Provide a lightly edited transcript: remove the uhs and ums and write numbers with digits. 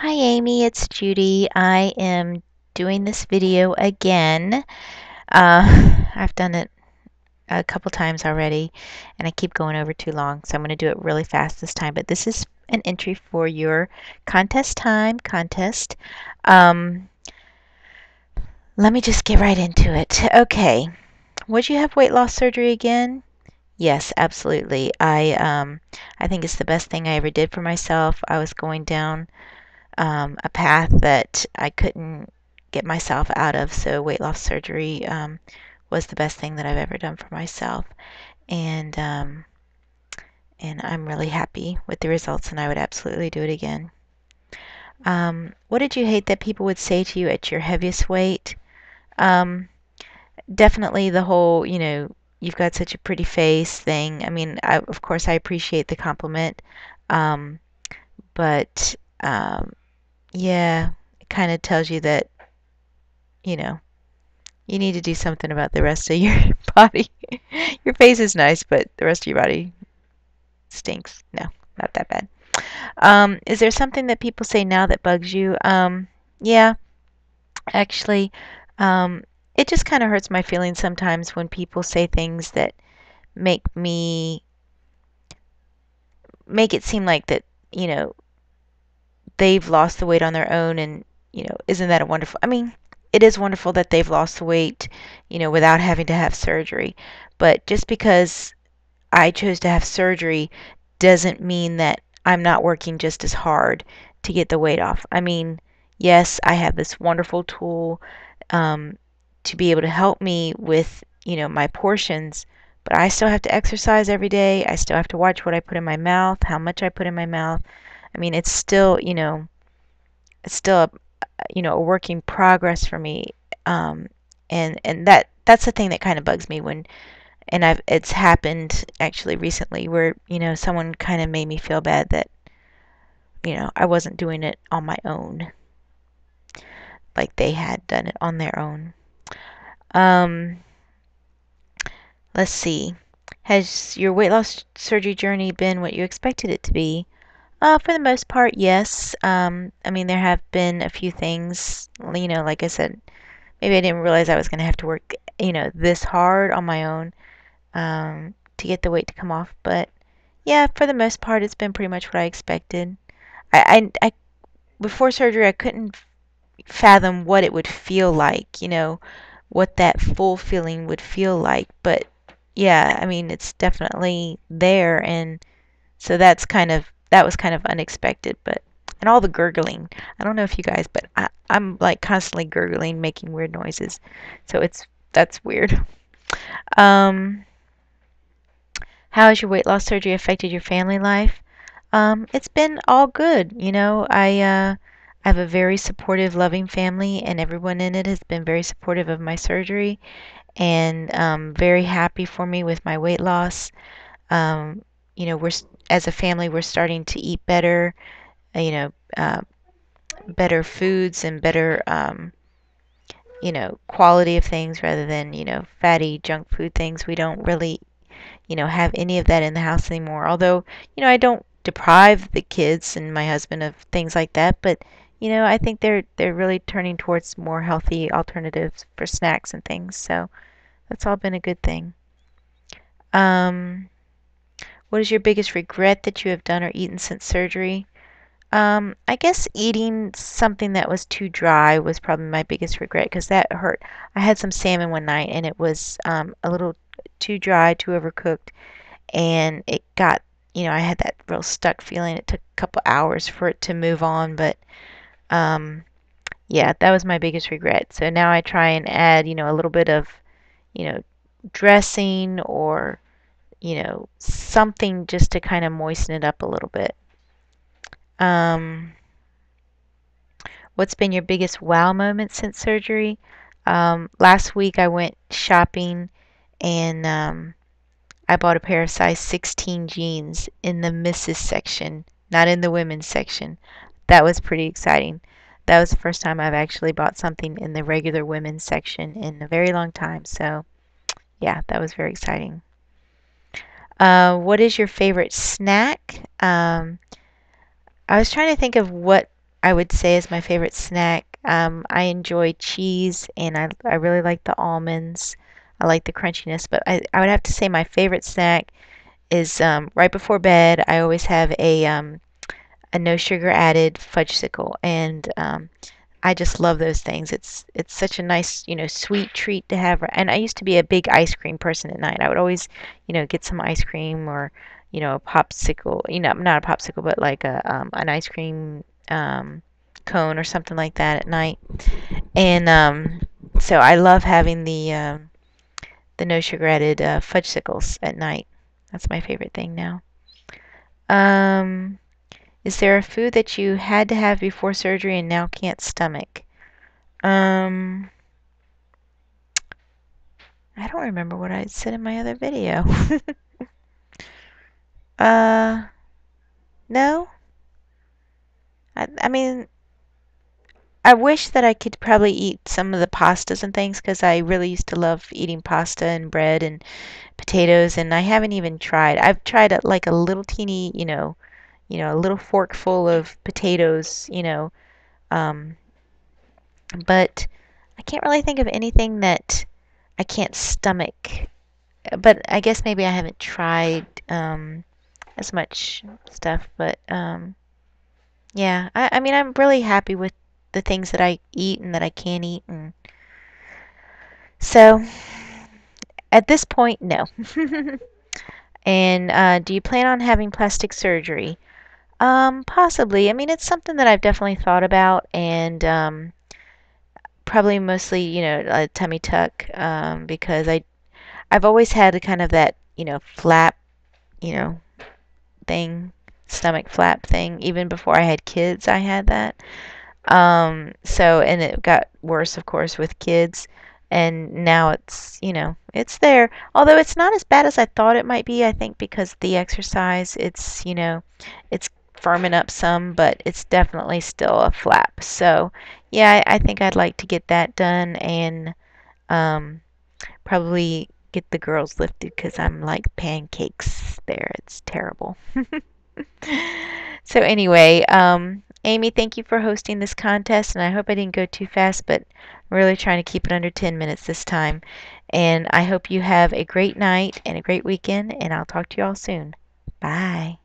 Hi Amy, it's Judy. I am doing this video again. I've done it a couple times already and I keep going over too long, so I'm going to do it really fast this time. But this is an entry for your contest time contest. Um, Let me just get right into it. Okay, would you have weight loss surgery again? Yes, absolutely. I think it's the best thing I ever did for myself. I was going down a path that I couldn't get myself out of. So weight loss surgery was the best thing that I've ever done for myself, and um, and I'm really happy with the results, and I would absolutely do it again. What did you hate that people would say to you at your heaviest weight? Um, Definitely the whole, you've got such a pretty face thing. I mean, of course, I appreciate the compliment, um, but yeah, it kind of tells you that, you know, you need to do something about the rest of your body. Your face is nice, but the rest of your body stinks. No, not that bad. Is there something that people say now that bugs you? Yeah, actually, um, it just kind of hurts my feelings sometimes when people say things that make me make it seem like that, you know, they've lost the weight on their own and, isn't that a wonderful? I mean, it is wonderful that they've lost the weight, without having to have surgery. But just because I chose to have surgery doesn't mean that I'm not working just as hard to get the weight off. I mean, yes, I have this wonderful tool um, to be able to help me with, my portions, but I still have to exercise every day. I still have to watch what I put in my mouth, how much I put in my mouth. I mean, it's still a working progress for me. Um, and that's the thing that kind of bugs me when and it's happened actually recently where someone kind of made me feel bad that I wasn't doing it on my own like they had done it on their own. um let's see, has your weight loss surgery journey been what you expected it to be? For the most part, yes. I mean, there have been a few things, like I said, maybe I didn't realize I was going to have to work this hard on my own to get the weight to come off, but yeah, for the most part, it's been pretty much what I expected. I before surgery, I couldn't fathom what it would feel like, what that full feeling would feel like. But yeah, I mean, it's definitely there, and so that was kind of unexpected. But and all the gurgling, I don't know if you guys, but I'm like constantly gurgling, making weird noises, so that's weird. Um, how has your weight loss surgery affected your family life? It's been all good. I have a very supportive, loving family, and everyone in it has been very supportive of my surgery and very happy for me with my weight loss. Um, as a family, we're starting to eat better, uh, you know, uh, better foods and better, quality of things rather than, fatty junk food things. We don't really have any of that in the house anymore. Although, I don't deprive the kids and my husband of things like that, but I think they're really turning towards more healthy alternatives for snacks and things. So that's all been a good thing. Um, what is your biggest regret that you have done or eaten since surgery? I guess eating something that was too dry was probably my biggest regret because that hurt. I had some salmon one night and it was a little too dry, too overcooked, and it got, I had that real stuck feeling. It took a couple hours for it to move on, but um, yeah, that was my biggest regret. So now I try and add, a little bit of, you know, dressing or, something just to kind of moisten it up a little bit. Um, what's been your biggest wow moment since surgery? Last week I went shopping and I bought a pair of size 16 jeans in the misses section, not in the women's section. That was pretty exciting. That was the first time I've actually bought something in the regular women's section in a very long time. So, yeah, that was very exciting. What is your favorite snack? I was trying to think of what I would say is my favorite snack. I enjoy cheese and I really like the almonds. I like the crunchiness, but I would have to say my favorite snack is right before bed. I always have a no sugar added fudgesicle, and I just love those things. It's such a nice, sweet treat to have. And I used to be a big ice cream person at night. I would always, get some ice cream or, a popsicle, not a popsicle, but like an ice cream cone or something like that at night. And so I love having the no sugar added fudgesicles at night. That's my favorite thing now. Um, is there a food that you had to have before surgery and now can't stomach? Um, I don't remember what I said in my other video. uh, no. I mean, I wish that I could probably eat some of the pastas and things because I really used to love eating pasta and bread and potatoes, and I haven't even tried. I've tried like a little teeny, a little fork full of potatoes, um, but I can't really think of anything that I can't stomach. But I guess maybe I haven't tried as much stuff. But yeah, I mean, I'm really happy with the things that I eat and that I can eat. And so at this point, no. And do you plan on having plastic surgery? Possibly. I mean, it's something that I've definitely thought about, and probably mostly, a tummy tuck, because I've always had a kind of that, flap, you know, thing, stomach flap thing. Even before I had kids, I had that. And it got worse, of course, with kids. And now it's, it's there. Although it's not as bad as I thought it might be, I think, because the exercise, it's firming up some, but it's definitely still a flap. So, yeah, I think I'd like to get that done and um, probably get the girls lifted because I'm like pancakes there. It's terrible. So anyway, Amy, thank you for hosting this contest, and I hope I didn't go too fast, but I'm really trying to keep it under 10 minutes this time. And I hope you have a great night and a great weekend, and I'll talk to you all soon. Bye.